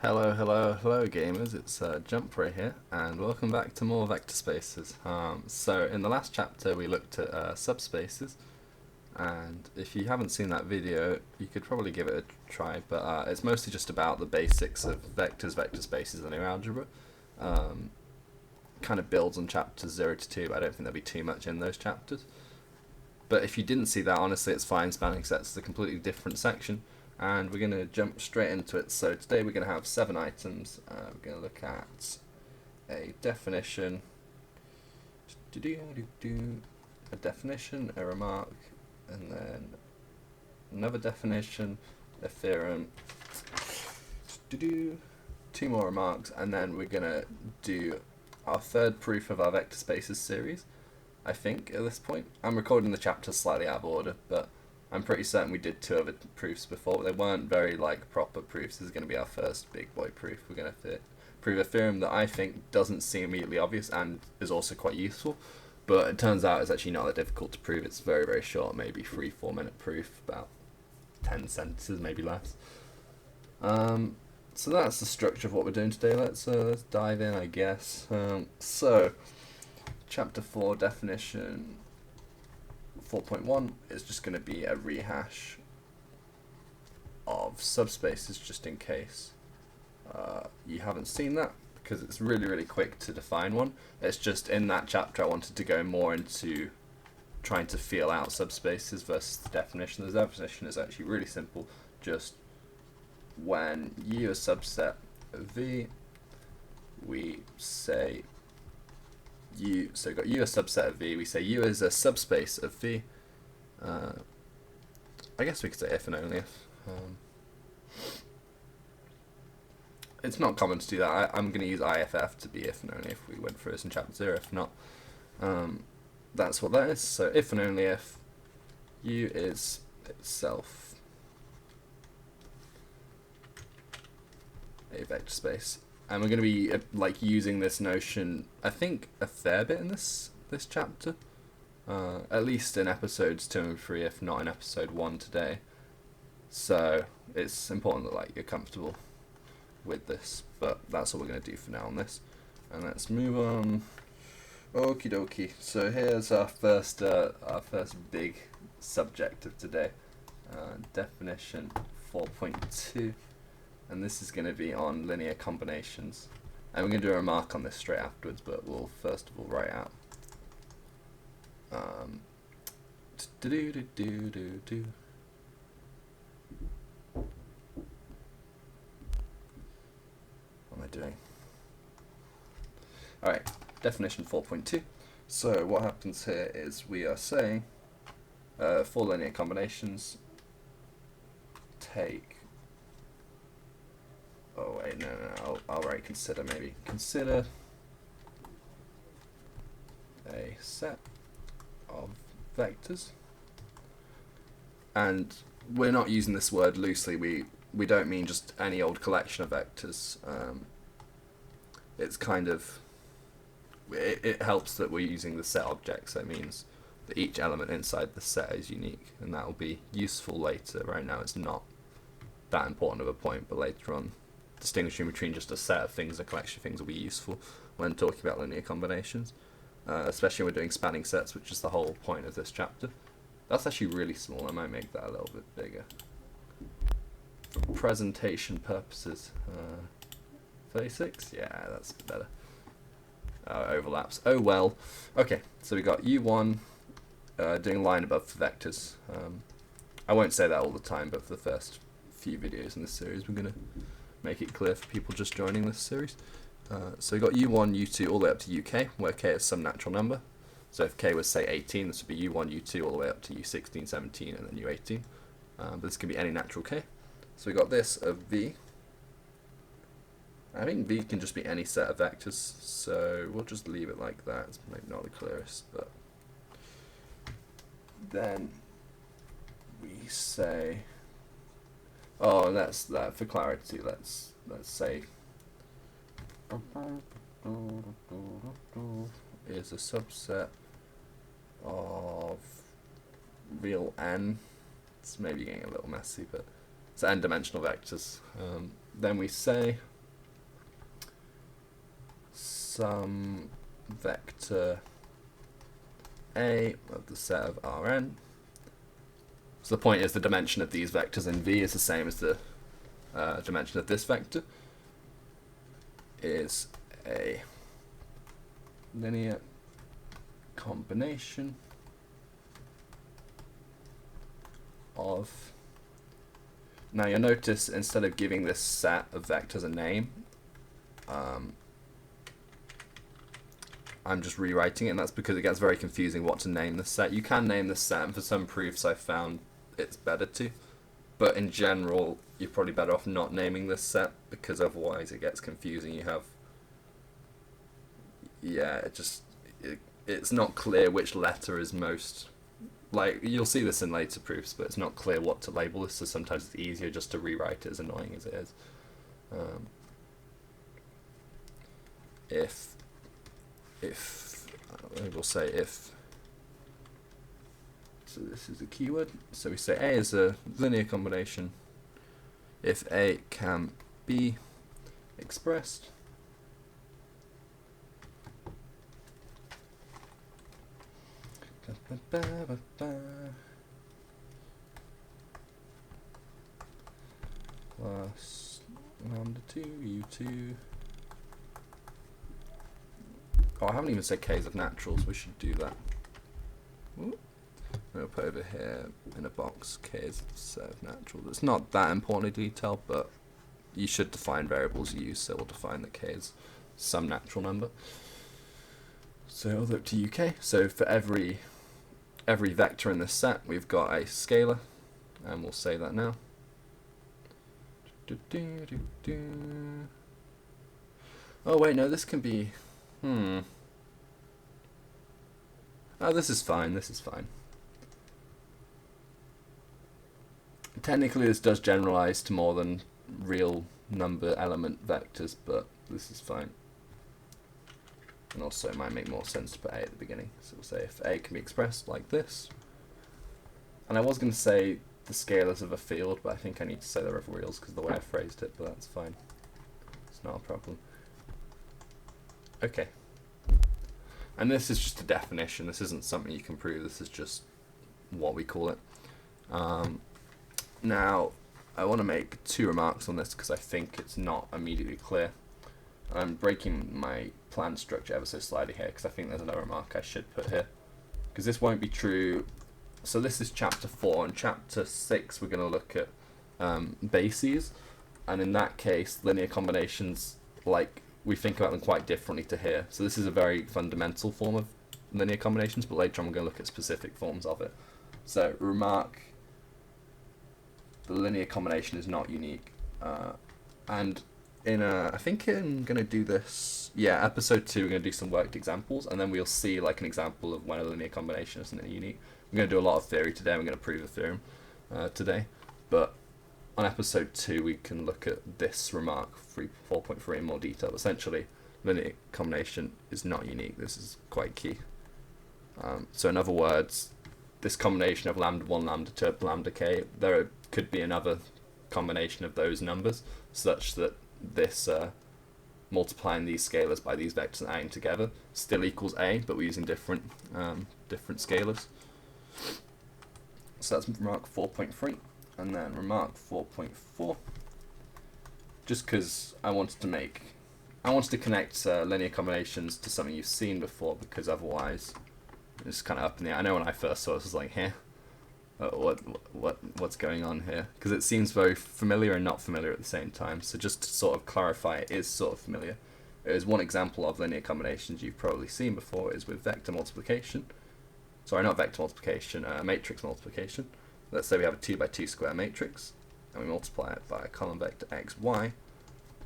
Hello gamers, it's jumpre here, and welcome back to more vector spaces. So in the last chapter we looked at subspaces, and if you haven't seen that video, you could probably give it a try, but it's mostly just about the basics of vectors, vector spaces, and linear algebra. Kind of builds on chapters 0 to 2, but I don't think there'll be too much in those chapters. But if you didn't see that, honestly, it's fine. Spanning sets is a completely different section, and we're going to jump straight into it. So today we're going to have 7 items. We're going to look at a definition, a definition, a remark, and then another definition, a theorem, 2 more remarks, and then we're going to do our third proof of our vector spaces series. I think at this point I'm recording the chapters slightly out of order, but I'm pretty certain we did 2 other proofs before, but they weren't very proper proofs. This is going to be our first big boy proof. We're going to prove a theorem that I think doesn't seem immediately obvious and is also quite useful, but it turns out it's actually not that difficult to prove. It's very, very short, maybe 3-4 minute proof, about 10 sentences, maybe less. So that's the structure of what we're doing today. Let's dive in, I guess. So chapter 4, definition 4.1 is just going to be a rehash of subspaces, just in case you haven't seen that, because it's really, really quick to define one. It's just in that chapter I wanted to go more into trying to feel out subspaces versus the definition. The definition is actually really simple. Just when U is a subset of V, we say U, so we've got U a subset of V, we say U is a subspace of V. I guess we could say if and only if. It's not common to do that. I'm going to use IFF to be if and only if we went through this in chapter 0. If not, that's what that is. So if and only if U is itself a vector space. And we're going to be using this notion, I think, a fair bit in this chapter, at least in episodes 2 and 3, if not in episode 1 today. So it's important that you're comfortable with this, but that's what we're going to do for now on this. And let's move on. Okie dokie. So here's our first big subject of today, definition 4.2. And this is going to be on linear combinations. And we're going to do a remark on this straight afterwards, but we'll first of all write out what am I doing? Alright, definition 4.2. So what happens here is we are saying for linear combinations, take I'll write consider maybe. Consider a set of vectors. And we're not using this word loosely. We don't mean just any old collection of vectors. It's kind of, it helps that we're using the set object, so it means that each element inside the set is unique, and that will be useful later. Right now it's not that important of a point, but later on distinguishing between just a set of things and a collection of things will be useful when talking about linear combinations, especially when we're doing spanning sets, which is the whole point of this chapter. That's actually really small. I might make that a little bit bigger for presentation purposes. 36? Yeah, that's a bit better. Overlaps. Oh well. Okay, so we got U1 doing line above for vectors. I won't say that all the time, but for the first few videos in this series we're going to make it clear for people just joining this series. So we've got U1, U2 all the way up to UK, where k is some natural number. So if k was, say, 18, this would be U1, U2 all the way up to U16, 17, and then U18. But this can be any natural k. So we got this of V. I think V can just be any set of vectors, so we'll just leave it like that. It's maybe not the clearest, but then we say, oh, that's that for clarity. Let's say is a subset of real n. It's maybe getting a little messy, but it's n-dimensional vectors. Then we say some vector A of the set of Rn. So the point is the dimension of these vectors in V is the same as the dimension of this vector, is a linear combination of... Now you'll notice instead of giving this set of vectors a name, I'm just rewriting it, and that's because it gets very confusing what to name this set. You can name this set, and for some proofs I found it's better to, but in general you're probably better off not naming this set, because otherwise it gets confusing. You have, yeah, it's not clear which letter is most, like, you'll see this in later proofs, but it's not clear what to label this, so sometimes it's easier just to rewrite it, as annoying as it is. We'll say if, so this is a keyword, so we say A is a linear combination if A can be expressed plus lambda 2 u2. Oh, I haven't even said k's of naturals. We should do that. Ooh. We'll put over here in a box k's of set of naturals. It's not that important a detail, but you should define variables you use, so we'll define that k is some natural number. So I'll look to uk. So for every vector in this set, we've got a scalar, and we'll say that now. Oh wait, no, this can be. Oh, this is fine. This is fine. Technically, this does generalize to more than real number element vectors, but this is fine. And also, it might make more sense to put A at the beginning. So we'll say if A can be expressed like this. And I was going to say the scalars of a field, but I think I need to say they're of reals because of the way I phrased it, but that's fine. It's not a problem. Okay. And this is just a definition. This isn't something you can prove. This is just what we call it. Now, I want to make two remarks on this because I think it's not immediately clear. I'm breaking my plan structure ever so slightly here because I think there's another remark I should put here. Because this won't be true. So this is chapter 4. In chapter 6, we're going to look at bases. And in that case, linear combinations, like, we think about them quite differently to here. So this is a very fundamental form of linear combinations, but later on we're going to look at specific forms of it. So remark, the linear combination is not unique. And I think I'm going to do this, yeah, episode 2, we're going to do some worked examples, and then we'll see like an example of when a linear combination isn't unique. We're going to do a lot of theory today, we're going to prove the theorem today, but on episode 2 we can look at this remark 4.3 in more detail. Essentially, linear combination is not unique. This is quite key. So in other words, this combination of lambda 1, lambda 2, lambda k, there could be another combination of those numbers such that this multiplying these scalars by these vectors and adding together still equals a, but we're using different scalars. So that's remark 4.3. And then remark 4.4, just because I wanted to connect linear combinations to something you've seen before, because otherwise it's kind of up in the air. I know when I first saw this, I was like, here, what's going on here? Because it seems very familiar and not familiar at the same time. So just to sort of clarify, it is sort of familiar. There's one example of linear combinations you've probably seen before is with vector multiplication. Sorry, not vector multiplication, matrix multiplication. Let's say we have a 2 by 2 square matrix, and we multiply it by a column vector x, y.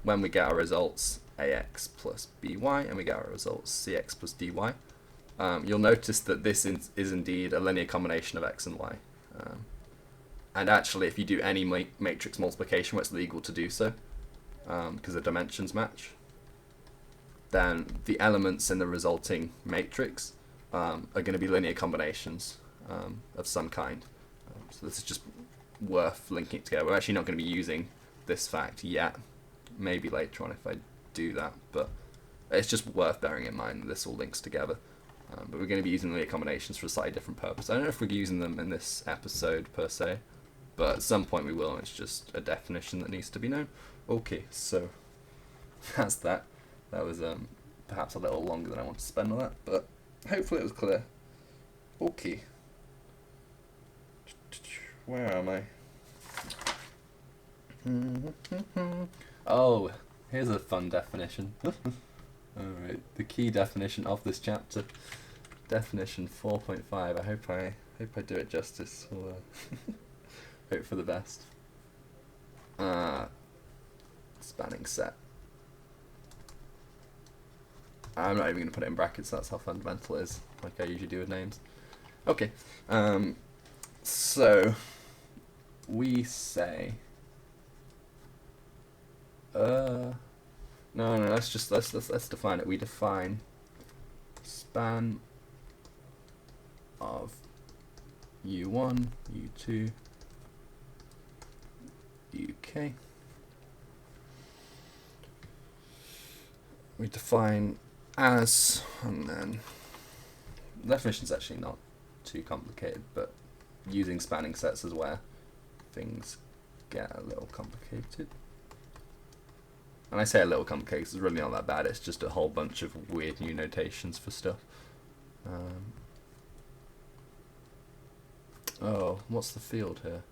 When we get our results ax plus by, and we get our results cx plus dy, you'll notice that this is indeed a linear combination of x and y. And actually, if you do any matrix multiplication where it's legal to do so, because the dimensions match, then the elements in the resulting matrix are going to be linear combinations of some kind. So this is just worth linking it together. We're actually not going to be using this fact yet. Maybe later on if I do that, but It's just worth bearing in mind that this all links together. But we're going to be using linear combinations for a slightly different purpose. I don't know if we're using them in this episode per se, but at some point we will, and it's just a definition that needs to be known. Okay, so that's that. That was perhaps a little longer than I want to spend on that, but hopefully it was clear. Okay. Where am I? Oh, here's a fun definition. Alright, the key definition of this chapter. Definition 4.5. I hope I do it justice. We'll, hope for the best. Spanning set. I'm not even going to put it in brackets, that's how fundamental it is, like I usually do with names. Okay, so we say, no, let's define it. We define span of U1, U2, UK. We define as, and then the definition's actually not too complicated, but using spanning sets is where things get a little complicated. And I say a little complicated because it's really not that bad, it's just a whole bunch of weird new notations for stuff. Oh, what's the field here?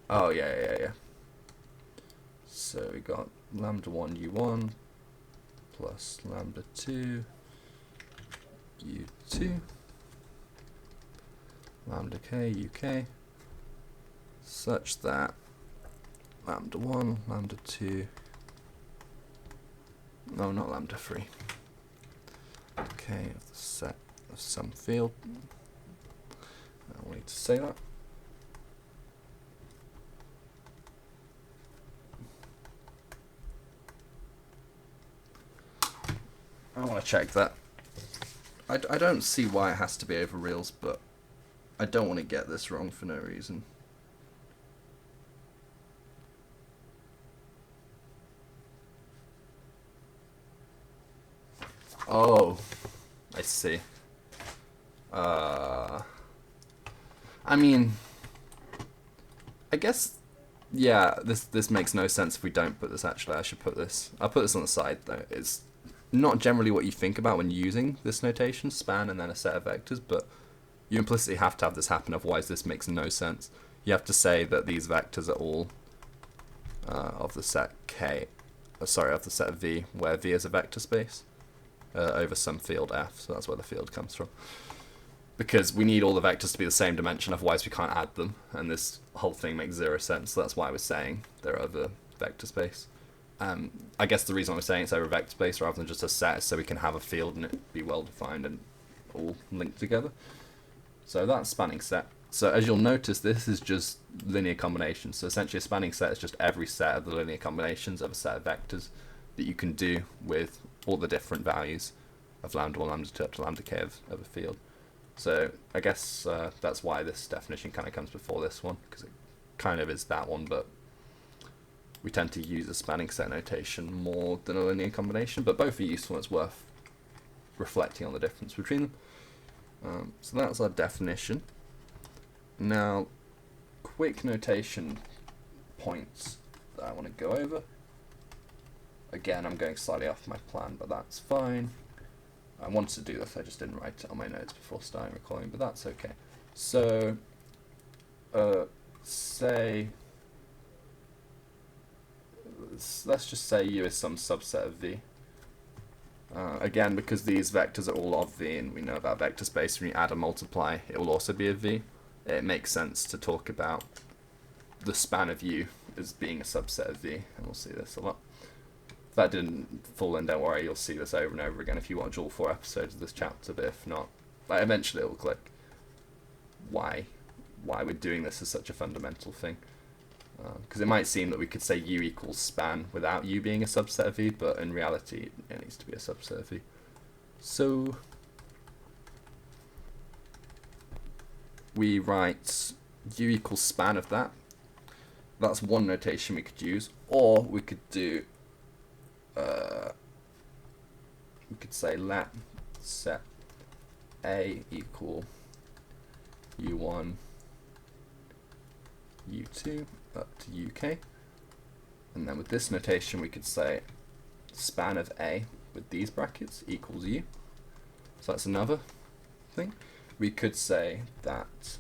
Oh, yeah. So we got lambda 1 U1 plus lambda 2 U2 lambda k UK such that lambda 1, lambda 2, no, not lambda 3, k of the set of some field. I need to say that. I want to check that. I don't see why it has to be over reals, but I don't want to get this wrong for no reason. Oh, I see. I mean, I guess, yeah, this makes no sense if we don't put this. Actually, I should put this. I'll put this on the side though. It's not generally what you think about when using this notation, span and then a set of vectors, but you implicitly have to have this happen, otherwise this makes no sense. You have to say that these vectors are all of the set K, of the set V, where V is a vector space, over some field F, so that's where the field comes from. Because we need all the vectors to be the same dimension, otherwise we can't add them, and this whole thing makes zero sense, so that's why I was saying they're over vector space. I guess the reason I was saying it's over a vector space rather than just a set is so we can have a field and it be well defined and all linked together. So that's spanning set. So as you'll notice, this is just linear combinations. So essentially a spanning set is just every set of the linear combinations of a set of vectors that you can do with all the different values of lambda 1, lambda 2 up to lambda k of a field. So I guess that's why this definition kind of comes before this one, because it kind of is that one, but we tend to use a spanning set notation more than a linear combination, but both are useful and it's worth reflecting on the difference between them. So that's our definition. Now, quick notation points that I want to go over. Again, I'm going slightly off my plan, but that's fine. I wanted to do this, I just didn't write it on my notes before starting recording, but that's okay. So, let's just say U is some subset of V. Again, because these vectors are all of V and we know about vector space, when you add and multiply, it will also be a V. It makes sense to talk about the span of U as being a subset of V, and we'll see this a lot. If that didn't fall in, don't worry, you'll see this over and over again if you watch all 4 episodes of this chapter, but if not, eventually it will click why we're doing this as such a fundamental thing. Because it might seem that we could say U equals span without U being a subset of V, but in reality it needs to be a subset of V. So we write U equals span of that That's one notation we could use, or we could do, we could say let set A equal U1, U2 up to UK, and then with this notation we could say span of A with these brackets equals U. So that's another thing. We could say that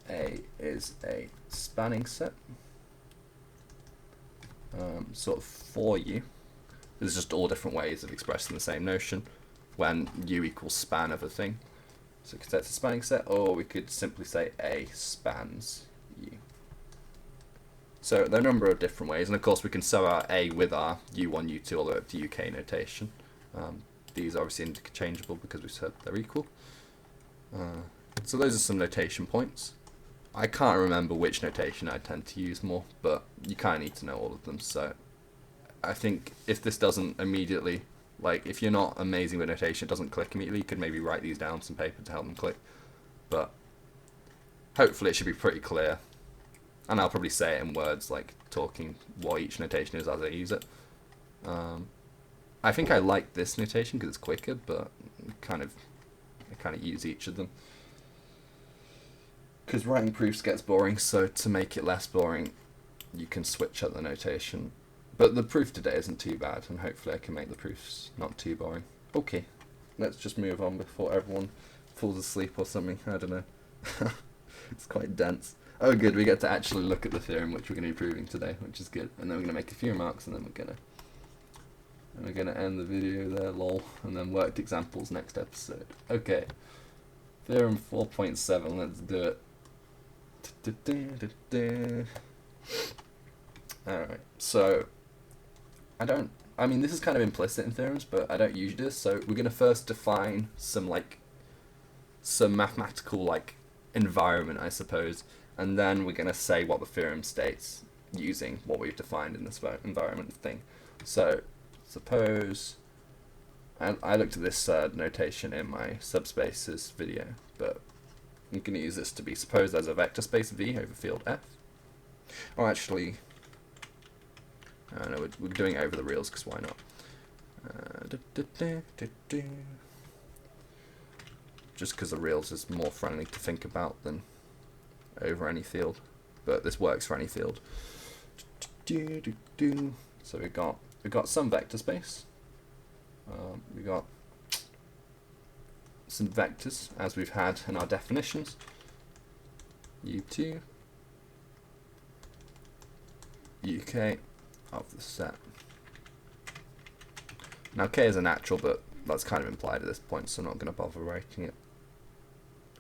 A is a spanning set, sort of for U. There's just all different ways of expressing the same notion when U equals span of a thing. So we could say it's a spanning set, or we could simply say A spans U. So there are a number of different ways, and of course we can sew our A with our U1, U2 all the way up to UK notation. These are obviously interchangeable because we said they're equal. So those are some notation points. I can't remember which notation I tend to use more, but you kind of need to know all of them. So I think if this doesn't immediately, like if you're not amazing with notation, it doesn't click immediately, you could maybe write these down on some paper to help them click. But hopefully it should be pretty clear. And I'll probably say it in words, like talking what each notation is as I use it. I think I like this notation because it's quicker, but I kind of use each of them. Because writing proofs gets boring, so to make it less boring, you can switch up the notation. But the proof today isn't too bad, and hopefully I can make the proofs not too boring. Okay, let's just move on before everyone falls asleep or something. I don't know. It's quite dense. Oh good, we get to actually look at the theorem which we're going to be proving today, which is good. And then we're going to make a few remarks, and then we're going to end the video there, lol, and then worked examples next episode. Okay, theorem 4.7, let's do it. Alright, so I mean this is kind of implicit in theorems, but I don't usually do this, so we're going to first define some mathematical environment, I suppose, and then we're going to say what the theorem states using what we've defined in this environment thing. So suppose I looked at this notation in my subspaces video, but I'm going to use this to be, suppose there's a vector space V over field F. Oh, actually, no, we're doing it over the reals because why not? Just because the reals is more friendly to think about than over any field, but this works for any field. So we've got some vector space. We got some vectors as we've had in our definitions. U2, UK of the set. Now K is a natural, but that's kind of implied at this point, so I'm not going to bother writing it.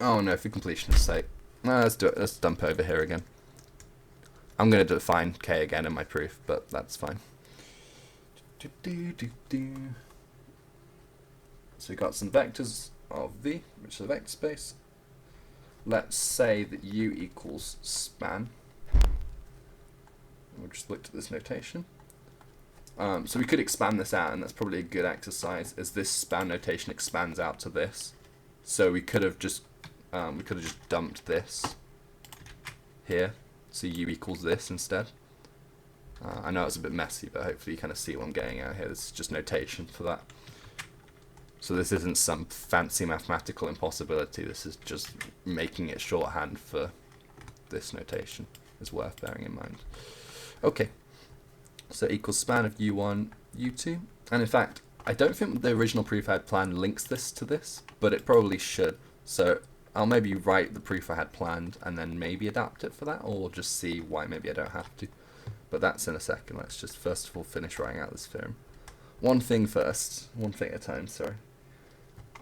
Oh no, for completion's sake. Let's do it. Let's dump over here again. I'm going to define K again in my proof, but that's fine. So we've got some vectors of V, which is a vector space. Let's say that U equals span. We'll just look at this notation. So we could expand this out, and that's probably a good exercise, as this span notation expands out to this. So we could have just dumped this here, so U equals this instead. I know it's a bit messy, but hopefully you kind of see what I'm getting at here. This is just notation for that. So this isn't some fancy mathematical impossibility, this is just making it shorthand for this notation. It's worth bearing in mind. Okay, so equals span of U1, U2. And in fact, I don't think the original proof I had planned links this to this, but it probably should. So I'll maybe write the proof I had planned and then maybe adapt it for that, or just see why maybe I don't have to. But that's in a second. Let's just first of all finish writing out this theorem. One thing at a time, sorry.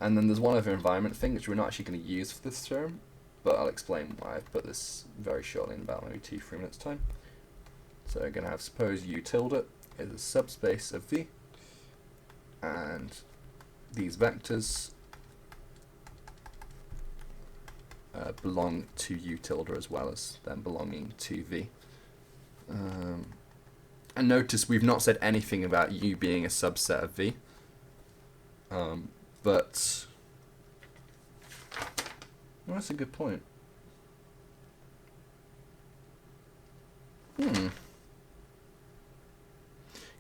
And then there's one other environment thing which we're not actually going to use for this theorem, but I'll explain why I've put this very shortly in about maybe 2-3 minutes time. So we're going to have, suppose U tilde is a subspace of V, and these vectors belong to U tilde as well as them belonging to V. And notice we've not said anything about U being a subset of V, but well, that's a good point.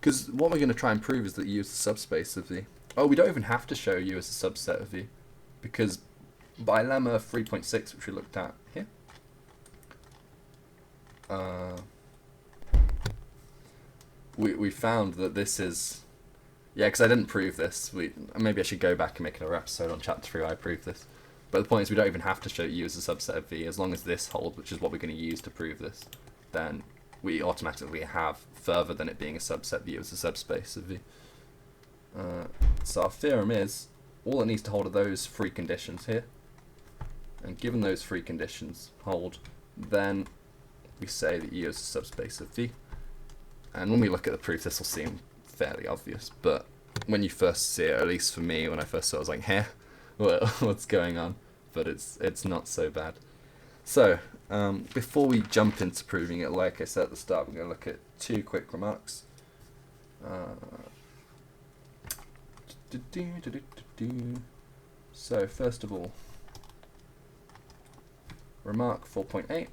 Because what we're going to try and prove is that U is a subspace of V. Oh, we don't even have to show U as a subset of V, because by lemma 3.6, which we looked at here, we found that this is, yeah, because I didn't prove this. Maybe I should go back and make another episode on chapter 3 where I proved this. But the point is we don't even have to show U as a subset of V. As long as this holds, which is what we're going to use to prove this, then we automatically have, further than it being a subset, U as a subspace of V. So our theorem is, all it needs to hold are those three conditions here. And given those three conditions hold, then we say that U is a subspace of V. And when we look at the proof, this will seem fairly obvious, but when you first see it, at least for me, when I first saw it, I was like, "Hey, what's going on?" But it's not so bad. So before we jump into proving it, like I said at the start, we're going to look at two quick remarks. So first of all, remark 4.8.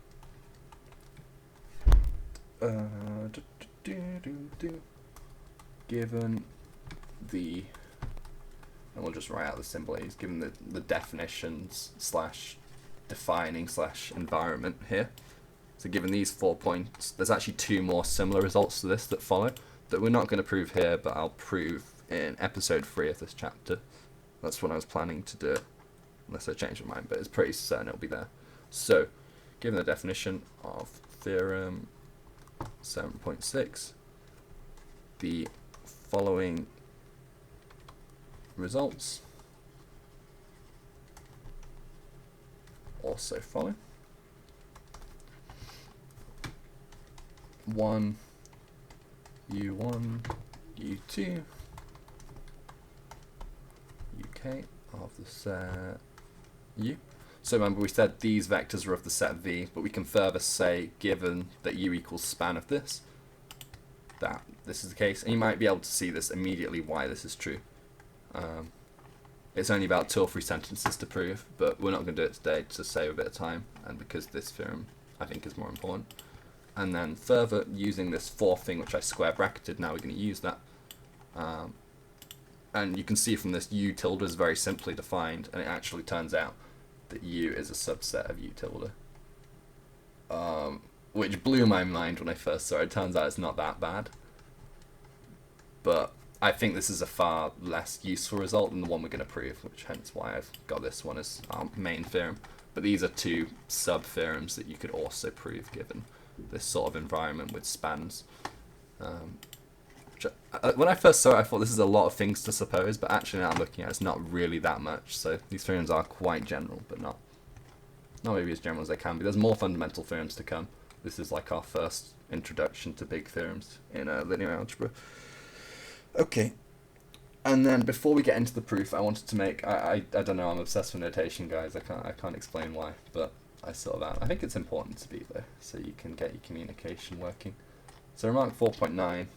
Given the, and we'll just write out the symbol A's, given the definitions slash defining slash environment here. So given these 4 points, there's actually two more similar results to this that follow that we're not going to prove here, but I'll prove in episode 3 of this chapter. That's what I was planning to do, unless I change my mind, but it's pretty certain it'll be there. So given the definition of theorem 7.6, the following results also follow. 1, U1, U2, UK of the set U. So remember we said these vectors are of the set V, but we can further say, given that U equals span of this, that this is the case. And you might be able to see this immediately why this is true. It's only about 2 or 3 sentences to prove, but we're not going to do it today to save a bit of time, and because this theorem I think is more important. And then further, using this fourth thing which I square bracketed, now we're going to use that. And you can see from this U tilde is very simply defined, and it actually turns out that U is a subset of U tilde. Which blew my mind when I first saw it. It turns out it's not that bad. But I think this is a far less useful result than the one we're going to prove, which hence why I've got this one as our main theorem. But these are two sub-theorems that you could also prove given this sort of environment with spans. When I first saw it, I thought this is a lot of things to suppose, but actually now I'm looking at it, it's not really that much. So these theorems are quite general, but not maybe as general as they can be. There's more fundamental theorems to come. This is like our first introduction to big theorems in linear algebra. Okay, and then before we get into the proof, I wanted to make, I don't know, I'm obsessed with notation, guys. I can't explain why, but I sort of am. I think it's important to be though, so you can get your communication working. So remark 4.9,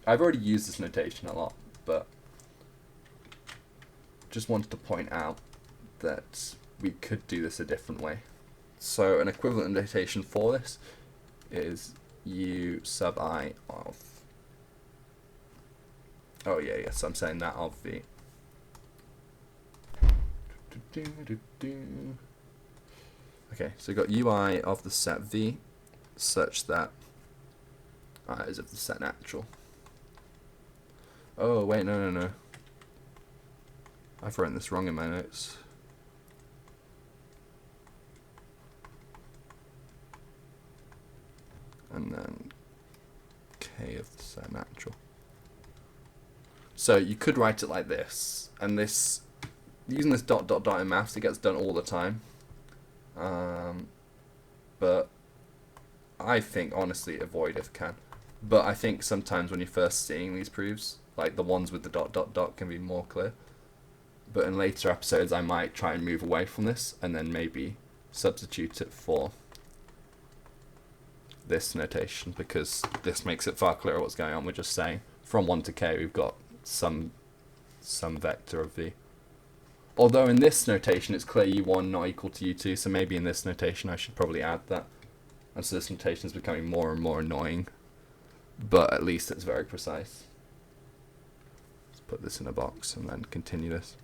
I've already used this notation a lot, but just wanted to point out that we could do this a different way. So an equivalent notation for this is U sub I of, oh yeah, so I'm saying that of V. Okay, so we've got UI of the set V such that I is of the set natural. Oh wait, no. I've written this wrong in my notes. And then K of the set natural. So you could write it like this, and this, using this ... in maths, it gets done all the time. But I think, honestly, avoid if you can. But I think sometimes when you're first seeing these proofs, like the ones with the ... can be more clear. But in later episodes, I might try and move away from this, and then maybe substitute it for this notation, because this makes it far clearer what's going on. We're just saying from 1 to k we've got some vector of v. Although in this notation it's clear u1 not equal to u2, so maybe in this notation I should probably add that. And so this notation is becoming more and more annoying, but at least it's very precise. Let's put this in a box and then continue this.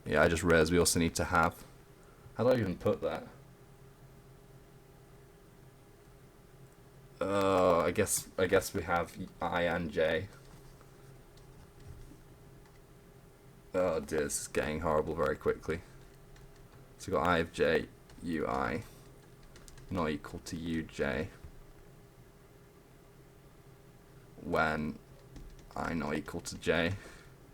Yeah, I just realized we also need to have, how do I even put that? I guess we have I and J. Oh dear, this is getting horrible very quickly. So we've got I of J, Ui, not equal to Uj, when I not equal to J.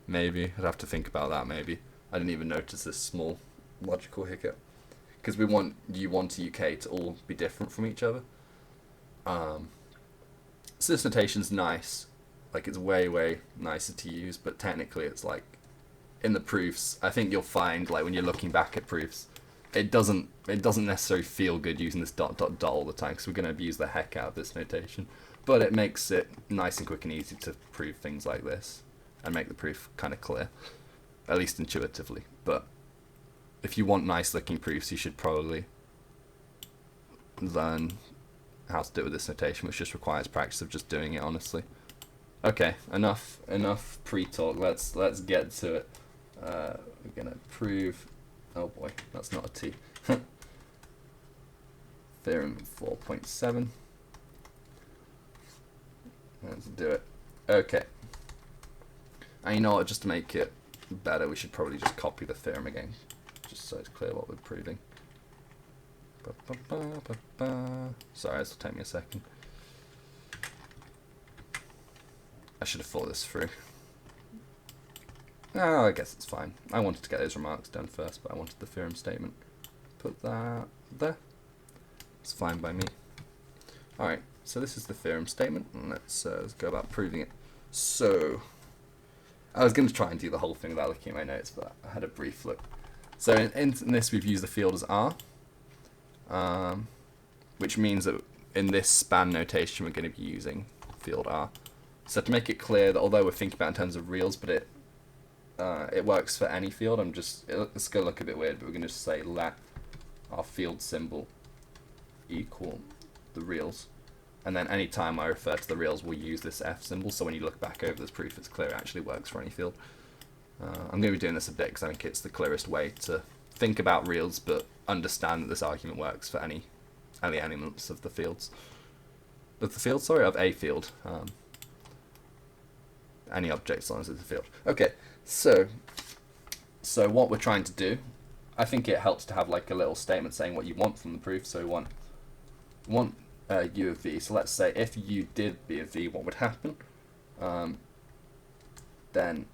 Maybe, I'd have to think about that maybe. I didn't even notice this small logical hiccup. Because we want U1 to UK to all be different from each other. So this notation's nice. Like, it's way, way nicer to use, but technically it's like, in the proofs, I think you'll find, like, when you're looking back at proofs, it doesn't necessarily feel good using this ... all the time, because we're going to abuse the heck out of this notation. But it makes it nice and quick and easy to prove things like this, and make the proof kind of clear, at least intuitively. But if you want nice looking proofs, you should probably learn how to do it with this notation, which just requires practice of just doing it, honestly. Okay, enough pre-talk. Let's get to it. We're gonna prove. Oh boy, that's not a T. Theorem 4.7. Let's do it. Okay. And you know what? Just to make it better, we should probably just copy the theorem again, just so it's clear what we're proving. Sorry, this will take me a second. I should have thought this through. Oh, I guess it's fine. I wanted to get those remarks done first, but I wanted the theorem statement. Put that there. It's fine by me. Alright, so this is the theorem statement, and let's go about proving it. So, I was going to try and do the whole thing without looking at my notes, but I had a brief look. So in this we've used the field as R, which means that in this span notation we're going to be using field R. So to make it clear that although we're thinking about it in terms of reals, but it works for any field, it's going to look a bit weird, but we're going to just say let our field symbol equal the reals. And then any time I refer to the reals, we'll use this F symbol, so when you look back over this proof, it's clear it actually works for any field. I'm going to be doing this a bit because I think it's the clearest way to think about reals, but understand that this argument works for any elements of the fields. Of a field. Any object as long as it's a field. Okay, so what we're trying to do, I think it helps to have like a little statement saying what you want from the proof. So we want u of v. So let's say if u did b of v, what would happen? Then,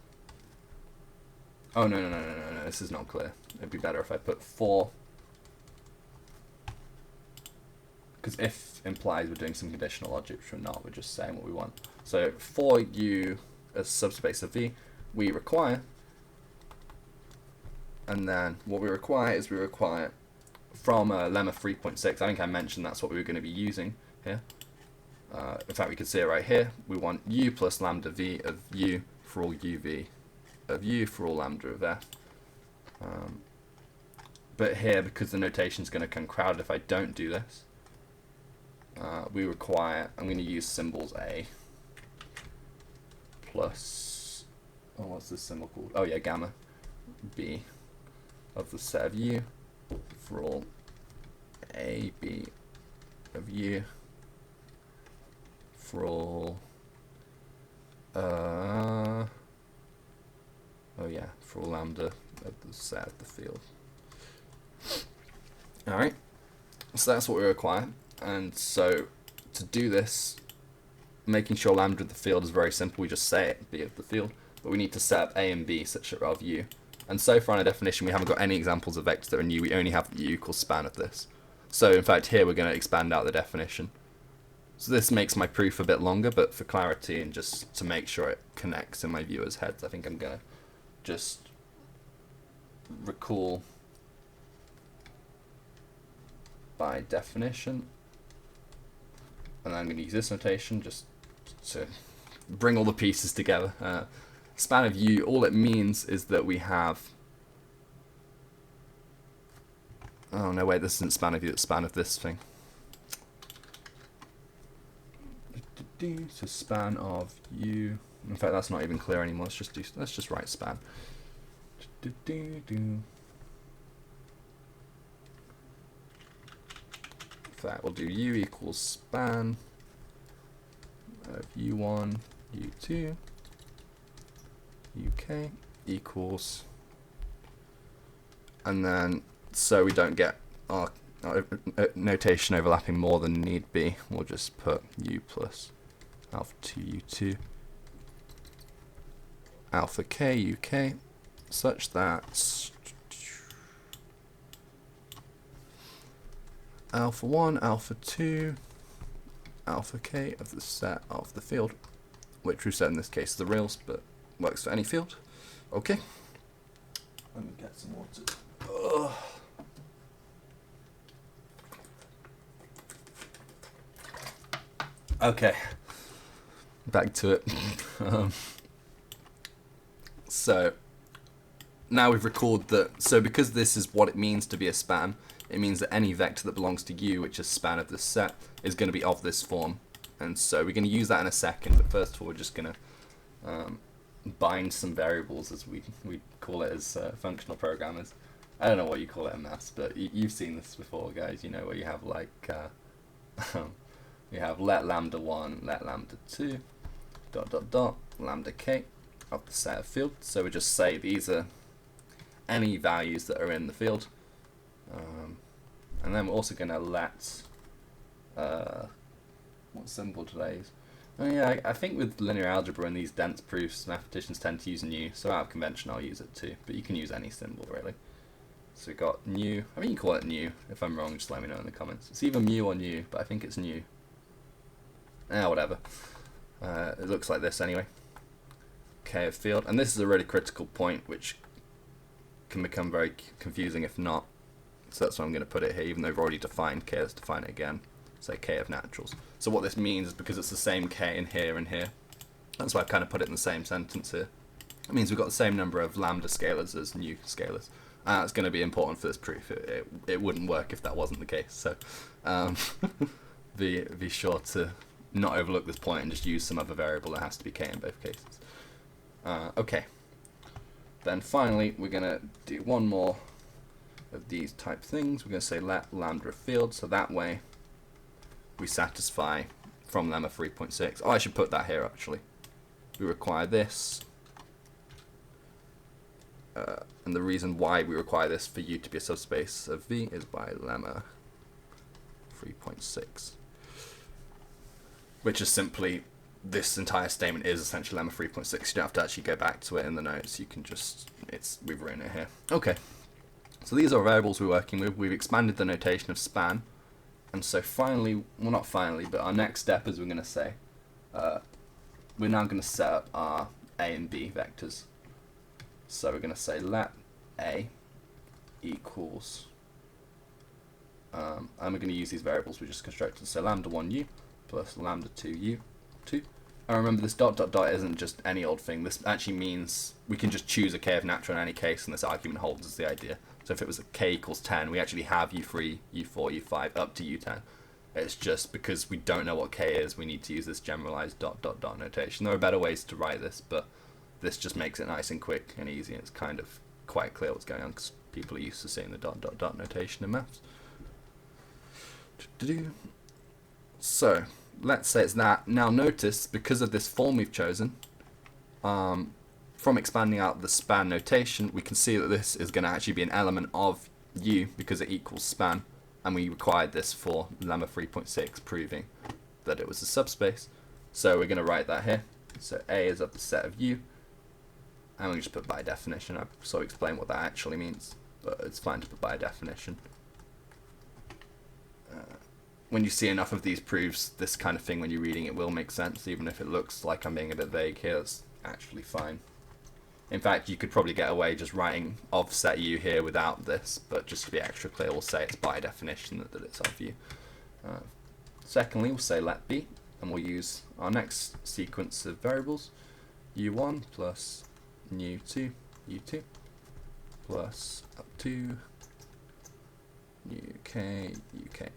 oh no, this is not clear. It'd be better if I put for, because if implies we're doing some conditional logic, which we're not. We're just saying what we want. So for u as subspace of v, we require, and then what we require is from lemma 3.6, I think I mentioned that's what we were going to be using here. In fact, we could see it right here. We want u plus lambda v of u for all uv of u for all lambda of f. But here, because the notation is going to come crowded if I don't do this, we require, I'm going to use symbols a plus, oh, what's this symbol called? Oh yeah, gamma b of the set of u for all a b of u for all oh yeah, for all lambda of the set of the field. Alright, so that's what we require, and so to do this, making sure lambda of the field is very simple. We just say it, b of the field, but we need to set up a and b such that of u. And so far in our definition, we haven't got any examples of vectors that are in u. We only have the u equals span of this. So in fact, here we're going to expand out the definition. So this makes my proof a bit longer, but for clarity and just to make sure it connects in my viewers' heads, I think I'm going to just recall by definition. And I'm going to use this notation just to bring all the pieces together. Span of u, all it means is that we have, oh no wait, this isn't span of u, it's span of this thing. So span of u. In fact, that's not even clear anymore. Let's just write span. For that, we'll do u equals span of u1, u2, uk equals, and then so we don't get our notation overlapping more than need be, we'll just put u plus alpha 2 u2 alpha k uk such that alpha 1 alpha 2 alpha k of the set of the field, which we said in this case the reals, but works for any field. Okay, let me get some water. Ugh. Okay, back to it. So now we've recorded that. So because this is what it means to be a span, it means that any vector that belongs to U, which is span of this set, is going to be of this form. And so we're going to use that in a second, but first of all we're just going to bind some variables, as we call it as functional programmers. I don't know what you call it in maths, but you've seen this before, guys. You know, where you have like you have let lambda 1, let lambda 2, dot dot dot, lambda k of the set of fields. So we just say these are any values that are in the field. And then we're also going to let, what symbol did I use? Oh yeah, I think with linear algebra and these dense proofs, mathematicians tend to use nu, so out of convention I'll use it too, but you can use any symbol really. So we've got nu, I mean you can call it nu, if I'm wrong just let me know in the comments. It's either mu or nu, but I think it's nu. Whatever. It looks like this anyway. K of field, and this is a really critical point which can become very confusing if not. So that's why I'm going to put it here, even though we've already defined k, let's define it again. Say k of naturals. So what this means is because it's the same k in here and here, that's why I've kind of put it in the same sentence here. It means we've got the same number of lambda scalars as nu scalars. That's going to be important for this proof. It wouldn't work if that wasn't the case. So be sure to not overlook this point and just use some other variable that has to be k in both cases. Okay. Then finally we're going to do one more of these type things. We're going to say let lambda a field, so that way we satisfy from lemma 3.6. Oh, I should put that here actually. We require this, and the reason why we require this for U to be a subspace of V is by lemma 3.6, which is simply this entire statement is essentially lemma 3.6. You don't have to actually go back to it in the notes. You can just we've written it here. Okay. So these are variables we're working with. We've expanded the notation of span, and so finally, well not finally, but our next step is we're going to say, we're now going to set up our A and B vectors. So we're going to say let A equals, and we're going to use these variables we just constructed. So lambda 1u plus lambda 2u2. And remember, this dot dot dot isn't just any old thing. This actually means we can just choose a k of natural in any case, and this argument holds as the idea. So if it was a k equals 10, we actually have u3, u4, u5 up to u10. It's just because we don't know what k is, we need to use this generalized dot dot dot notation. There are better ways to write this, but this just makes it nice and quick and easy. It's kind of quite clear what's going on because people are used to seeing the dot dot dot notation in maths. So let's say it's that. Now notice, because of this form we've chosen, from expanding out the span notation, we can see that this is going to actually be an element of U because it equals span, and we required this for lemma 3.6, proving that it was a subspace. So we're going to write that here. So A is of the set of U, and we just put by definition. I've sort of explained what that actually means, but it's fine to put by definition. When you see enough of these proofs, this kind of thing, when you're reading it, will make sense, even if it looks like I'm being a bit vague here. It's actually fine. In fact, you could probably get away just writing of set U here without this, but just to be extra clear, we'll say it's by definition that it's of U. Secondly, we'll say let B, and we'll use our next sequence of variables, U1 plus nu2, U2, plus up to UK, UK.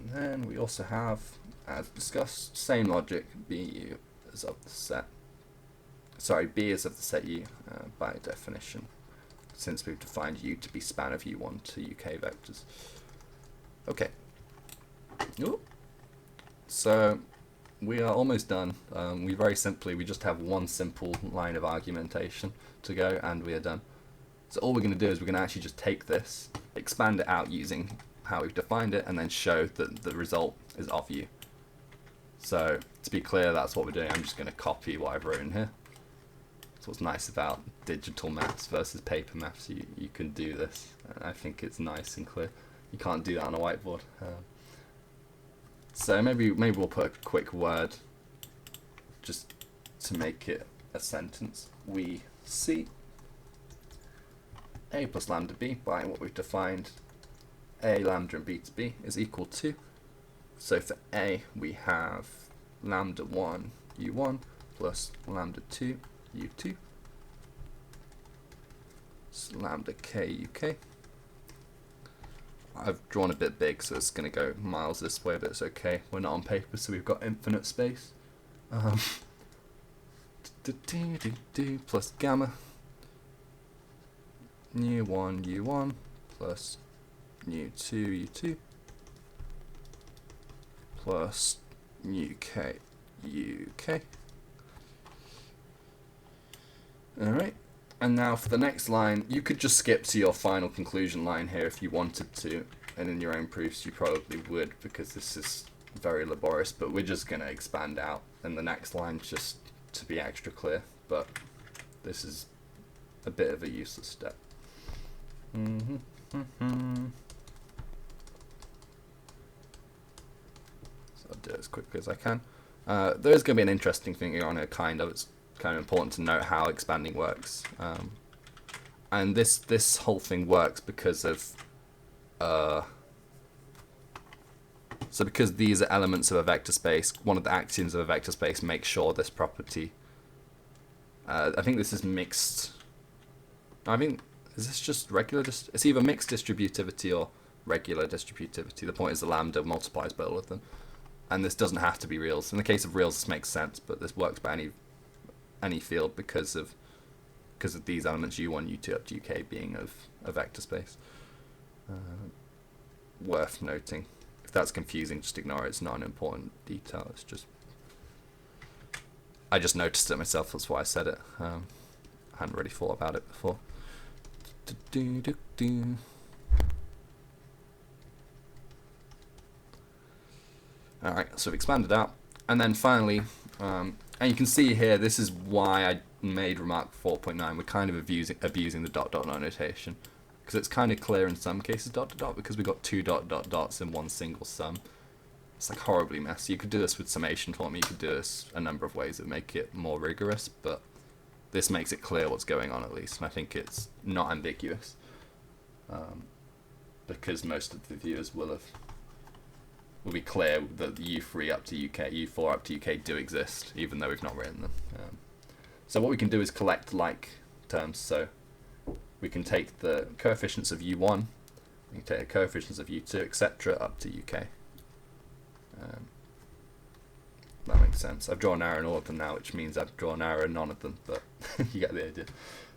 And then we also have, as discussed, same logic, B is of the set. Sorry, B is of the set U by definition, since we've defined U to be span of U1 to UK vectors. Okay. Ooh. So we are almost done. We very simply, we just have one simple line of argumentation to go and we are done. So all we're going to do is we're going to actually just take this, expand it out using how we've defined it, and then show that the result is of U. So to be clear, that's what we're doing. I'm just going to copy what I've written here. That's what's nice about digital maths versus paper maths. You can do this. I think it's nice and clear. You can't do that on a whiteboard. So maybe we'll put a quick word just to make it a sentence. We see a plus lambda b by what we've defined a lambda and b to b is equal to. So for a we have lambda 1 u1 plus lambda 2 u2 so lambda k uk. I've drawn a bit big, so it's going to go miles this way, but it's okay. We're not on paper, so we've got infinite space. Plus gamma nu1 u1 plus nu2 u2 plus nu k uk. Alright. And now for the next line, you could just skip to your final conclusion line here if you wanted to, and in your own proofs you probably would, because this is very laborious, but we're just going to expand out in the next line just to be extra clear, but this is a bit of a useless step. So I'll do it as quickly as I can. There is going to be an interesting thing here on here, kind of. It's kind of important to note how expanding works, and this whole thing works because of so because these are elements of a vector space, one of the axioms of a vector space makes sure this property, I think this is mixed, I mean, is this just regular, it's either mixed distributivity or regular distributivity. The point is the lambda multiplies by all of them, and this doesn't have to be reals. In the case of reals this makes sense, but this works by any field because of these elements u1, u2 up to uk being of a vector space. Worth noting. If that's confusing, just ignore it. It's not an important detail. It's just I just noticed it myself. That's why I said it. I hadn't really thought about it before. Alright, so we've expanded out, and then finally, and you can see here, this is why I made remark 4.9. We're kind of abusing the dot dot notation, because it's kind of clear in some cases dot dot dot, because we've got two dot dot dots in one single sum. It's like horribly messy. You could do this with summation form. You could do this a number of ways that make it more rigorous, but this makes it clear what's going on at least, and I think it's not ambiguous, because most of the viewers will be clear that U3 up to UK, U4 up to UK do exist, even though we've not written them. So what we can do is collect like terms. So we can take the coefficients of U1, we can take the coefficients of U2, etc. up to UK. That makes sense. I've drawn an arrow in all of them now, which means I've drawn an arrow in none of them, but you get the idea.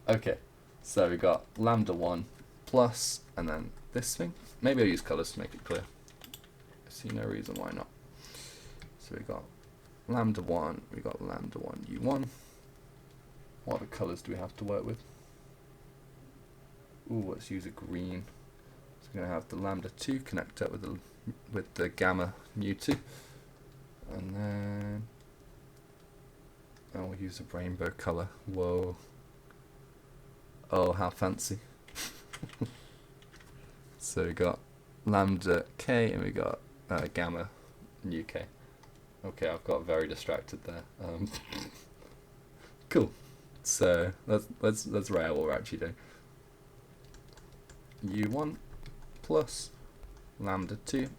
Okay, so we've got lambda 1 plus, and then this thing. Maybe I'll use colours to make it clear. I see no reason why not. So we've got lambda 1, we've got lambda 1 u1. What other colours do we have to work with? Ooh, let's use a green. So we're going to have the lambda 2 connect up with the gamma mu2. And then we'll use a rainbow colour. Whoa. Oh, how fancy. So we got lambda k and we got gamma nu k. Okay, I've got very distracted there. Cool. So let's write out what we're actually doing. U1 plus lambda 2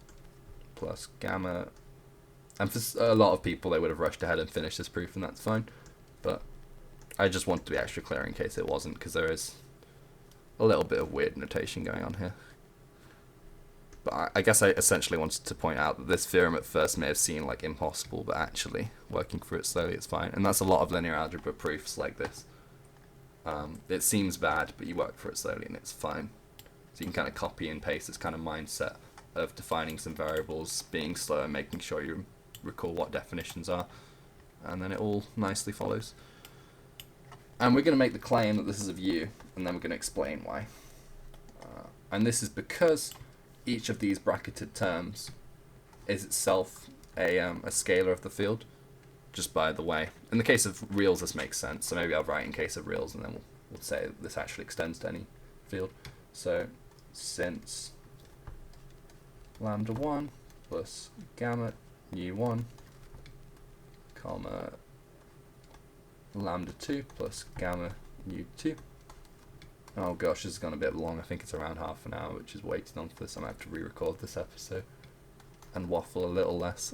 plus gamma. And for a lot of people, they would have rushed ahead and finished this proof, and that's fine. But I just want to be extra clear in case it wasn't, because there is a little bit of weird notation going on here. But I guess I essentially wanted to point out that this theorem at first may have seemed like impossible, but actually working through it slowly it's fine. And that's a lot of linear algebra proofs like this. It seems bad, but you work through it slowly and it's fine. So you can kind of copy and paste this kind of mindset of defining some variables, being slow and making sure you recall what definitions are, and then it all nicely follows. And we're going to make the claim that this is of U, and then we're going to explain why. And this is because each of these bracketed terms is itself a scalar of the field, just by the way. In the case of reals, this makes sense, so maybe I'll write in case of reals, and then we'll say that this actually extends to any field. So, since lambda 1 plus gamma u1, comma lambda 2 plus gamma u2. Oh gosh, this has gone a bit long. I think it's around half an hour, which is waiting on for this. I might have to re-record this episode and waffle a little less.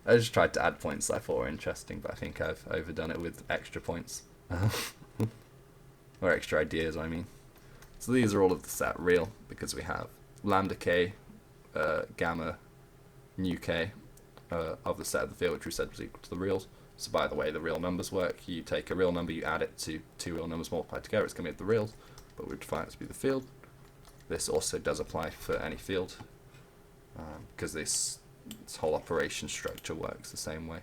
I just tried to add points that I thought were interesting, but I think I've overdone it with extra points. Or extra ideas, I mean. So these are all of the set real, because we have lambda k, gamma, nu k of the set of the field, which we said was equal to the reals. So by the way the real numbers work, you take a real number, you add it to two real numbers multiplied together, it's going to be the reals, but we define it to be the field. This also does apply for any field, because this whole operation structure works the same way.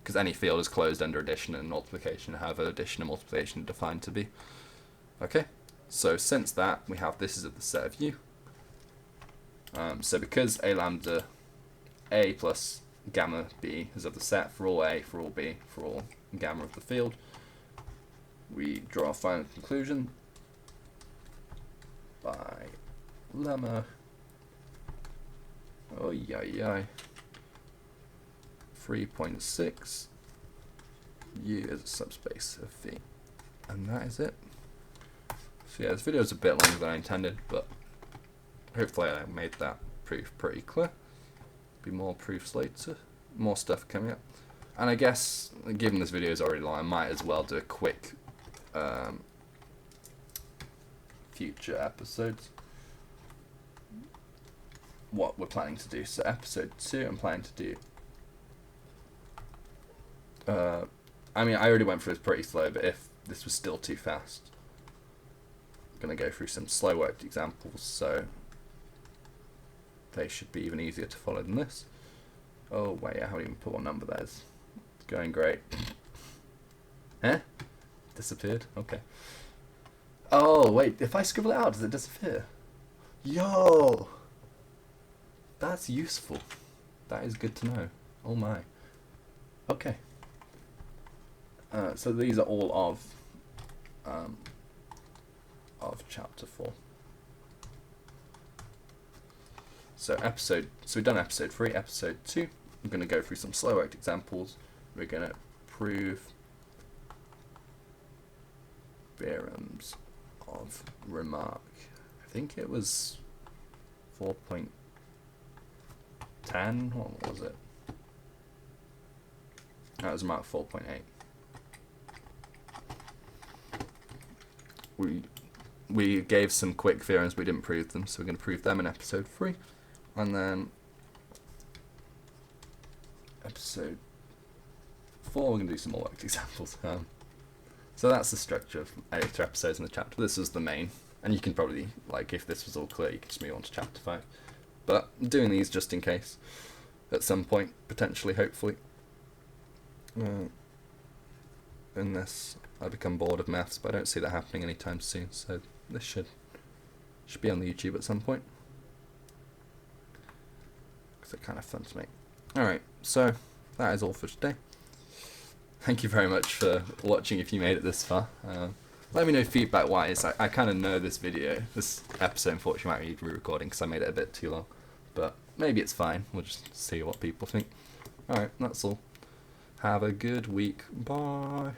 Because any field is closed under addition and multiplication, however addition and multiplication are defined to be. Okay, so since that, we have this is of the set of U. So because a lambda A plus gamma B is of the set for all A, for all B, for all gamma of the field, we draw a final conclusion by lemma 3.6 U is a subspace of V, and that is it. So yeah, this video is a bit longer than I intended, but hopefully I made that proof pretty clear. Be more proofs later, more stuff coming up. And I guess, given this video is already long, I might as well do a quick future episodes. What we're planning to do. So episode 2, I'm planning to do. I mean, I already went through this pretty slow, but if this was still too fast, I'm going to go through some slow worked examples, so they should be even easier to follow than this. Oh wait, I haven't even put what number that is. It's going great. Eh? Disappeared? Okay. Oh wait, if I scribble it out, does it disappear? Yo! That's useful. That is good to know. Oh my. Okay. So these are all of chapter 4. So we've done episode 3, episode 2. I'm going to go through some slow worked examples. We're going to prove theorems of remark. I think it was 4.10. What was it? That was remark 4.8. We gave some quick theorems, we didn't prove them, so we're going to prove them in episode 3. And then episode 4, we're going to do some more worked examples. So that's the structure of later episodes in the chapter. This is the main, and you can probably, like, if this was all clear, you can just move on to chapter 5. But I'm doing these just in case, at some point, potentially, hopefully. Unless I become bored of maths, but I don't see that happening anytime soon, so this should be on the YouTube at some point. Because they're kind of fun to make. Alright, so that is all for today. Thank you very much for watching if you made it this far. Let me know feedback wise. I kind of know this episode unfortunately might need re-recording because I made it a bit too long. But maybe it's fine. We'll just see what people think. Alright, that's all. Have a good week. Bye.